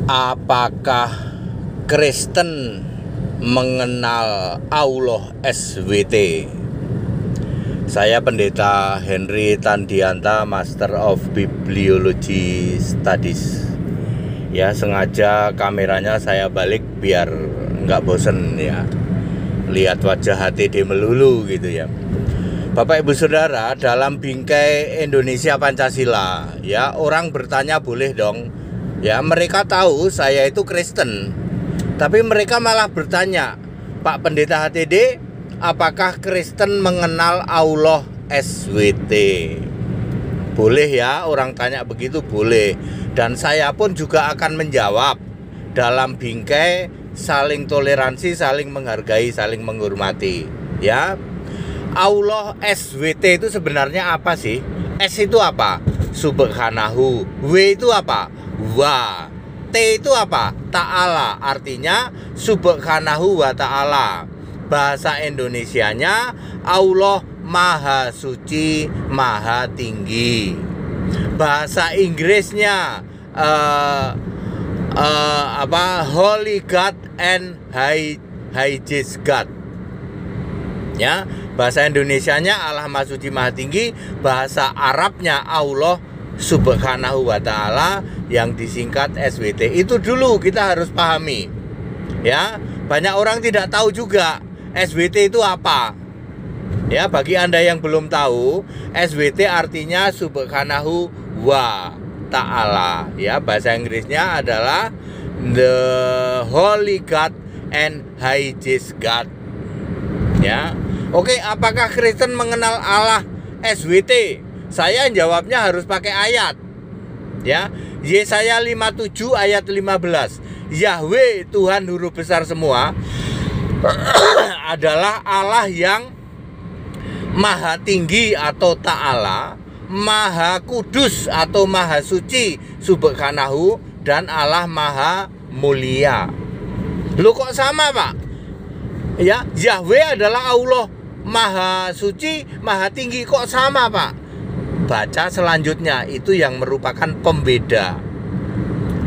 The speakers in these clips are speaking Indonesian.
Apakah Kristen mengenal Allah SWT? Saya Pendeta Henry Tandianta, Master of Bibliology Studies. Ya, sengaja kameranya saya balik biar nggak bosen ya, lihat wajah HTD melulu gitu ya. Bapak Ibu Saudara, dalam bingkai Indonesia Pancasila, ya orang bertanya boleh dong. Ya, mereka tahu saya itu Kristen, tapi mereka malah bertanya, Pak Pendeta HTD, apakah Kristen mengenal Allah SWT? Boleh ya, orang tanya begitu boleh. Dan saya pun juga akan menjawab dalam bingkai saling toleransi, saling menghargai, saling menghormati. Ya, Allah SWT itu sebenarnya apa sih? S itu apa? Subhanahu. W itu apa? Wa. T itu apa? Ta'ala. Artinya Subhanahu wa ta'ala. Bahasa Indonesianya Allah Maha Suci, Maha Tinggi. Bahasa Inggrisnya Holy God and Highest God. Ya, bahasa Indonesianya Allah Maha Suci, Maha Tinggi. Bahasa Arabnya Allah Subhanahu wa ta'ala, yang disingkat SWT. Itu dulu kita harus pahami. Ya, banyak orang tidak tahu juga SWT itu apa. Ya, bagi Anda yang belum tahu, SWT artinya Subhanahu wa ta'ala. Ya, bahasa Inggrisnya adalah The Holy God and Highest God. Ya. Oke, apakah Kristen mengenal Allah SWT? Saya jawabnya harus pakai ayat. Ya, Yesaya 57 ayat 15. Yahweh Tuhan huruf besar semua adalah Allah yang Maha Tinggi atau Ta'ala, Maha Kudus atau Maha Suci Subhanahu, dan Allah Maha Mulia. Loh, kok sama, Pak? Ya, Yahweh adalah Allah Maha Suci, Maha Tinggi, kok sama, Pak? Baca selanjutnya, itu yang merupakan pembeda.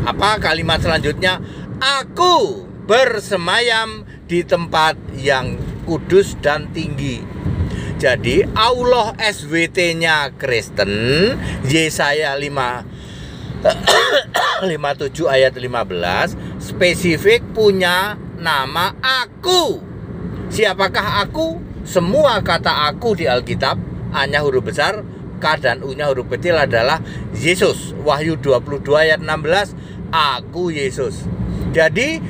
Apa kalimat selanjutnya? Aku bersemayam di tempat yang kudus dan tinggi. Jadi Allah SWT-nya Kristen, Yesaya 57 ayat 15 spesifik punya nama aku. Siapakah aku? Semua kata aku di Alkitab, A-nya huruf besar, K dan U-nya huruf kecil adalah Yesus. Wahyu 22 ayat 16, aku Yesus. Jadi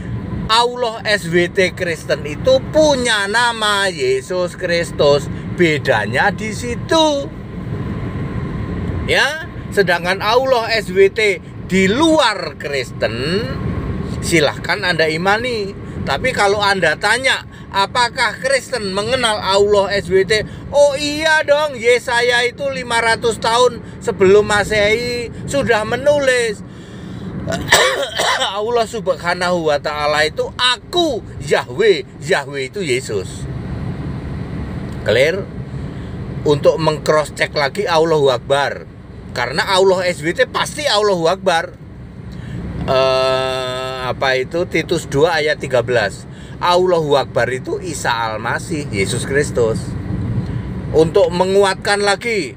Allah SWT Kristen itu punya nama Yesus Kristus. Bedanya di situ. Ya, sedangkan Allah SWT di luar Kristen, silahkan Anda imani. Tapi kalau Anda tanya, apakah Kristen mengenal Allah SWT? Oh iya dong, Yesaya itu 500 tahun sebelum Masehi sudah menulis Allah Subhanahu wa ta'ala itu aku Yahweh. Yahweh itu Yesus. Clear? Untuk mengcross check lagi Allahu Akbar, karena Allah SWT pasti Allahu Akbar. Titus 2 ayat 13. Allahu Akbar itu Isa Al-Masih, Yesus Kristus. Untuk menguatkan lagi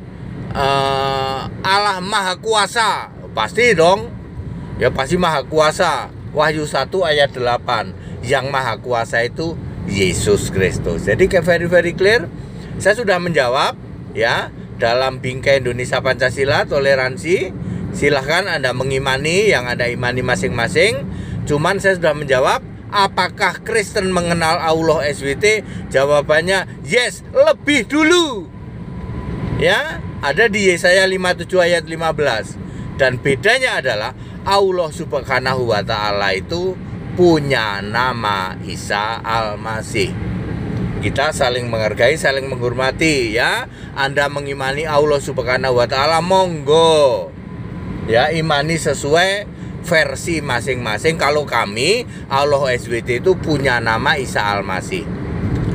Allah Maha Kuasa, pasti dong. Ya pasti Maha Kuasa. Wahyu 1 ayat 8. Yang Maha Kuasa itu Yesus Kristus. Jadi very clear. Saya sudah menjawab ya dalam bingkai Indonesia Pancasila toleransi. Silahkan Anda mengimani yang Anda imani masing-masing. Cuman saya sudah menjawab, apakah Kristen mengenal Allah SWT? Jawabannya yes, lebih dulu. Ya, ada di Yesaya 57 ayat 15. Dan bedanya adalah Allah Subhanahu wa ta'ala itu punya nama Isa Al-Masih. Kita saling menghargai, saling menghormati ya. Anda mengimani Allah Subhanahu wa ta'ala, monggo. Ya, imani sesuai versi masing-masing. Kalau kami, Allah SWT itu punya nama Isa Al-Masih.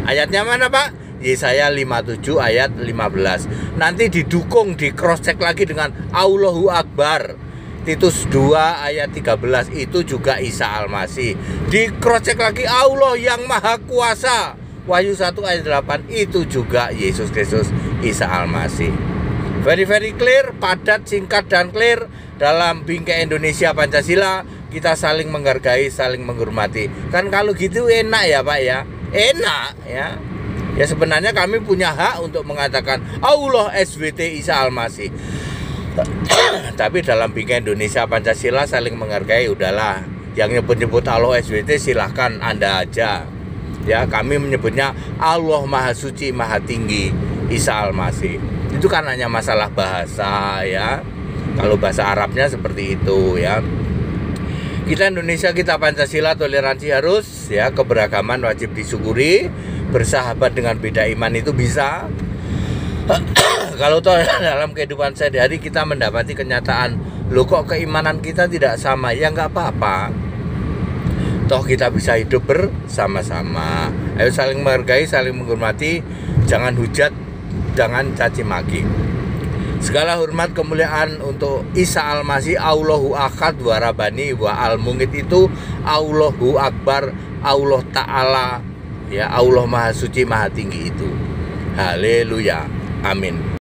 Ayatnya mana, Pak? Yesaya 57 ayat 15. Nanti didukung, di cross check lagi dengan Allahu Akbar. Titus 2 ayat 13 itu juga Isa Al-Masih. Di cross check lagi Allah yang Maha Kuasa. Wahyu 1 ayat 8 itu juga Yesus Kristus Isa Al-Masih. Very clear, padat, singkat dan clear dalam bingkai Indonesia Pancasila. Kita saling menghargai, saling menghormati. Kan kalau gitu enak ya Pak ya. Enak ya. Ya sebenarnya kami punya hak untuk mengatakan Allah SWT Isa Al-Masih. Tapi dalam bingkai Indonesia Pancasila saling menghargai, udahlah. Yang nyebut-nyebut Allah SWT silahkan Anda aja. Ya, kami menyebutnya Allah Maha Suci Maha Tinggi Isa Al-Masih. Itu kan hanya masalah bahasa ya. Kalau bahasa Arabnya seperti itu ya. Kita Indonesia, kita Pancasila, toleransi harus ya, keberagaman wajib disyukuri, bersahabat dengan beda iman itu bisa. Kalau toh dalam kehidupan sehari-hari kita mendapati kenyataan, loh kok keimanan kita tidak sama, ya nggak apa-apa. Toh kita bisa hidup bersama-sama. Ayo saling menghargai, saling menghormati, jangan hujat, jangan caci maki. Segala hormat kemuliaan untuk Isa Al-Masih, Allahu Akad wa Rabbani wa Al-Mungit itu Allahu Akbar, Allah Ta'ala ya, Allah Maha Suci Maha Tinggi itu. Haleluya. Amin.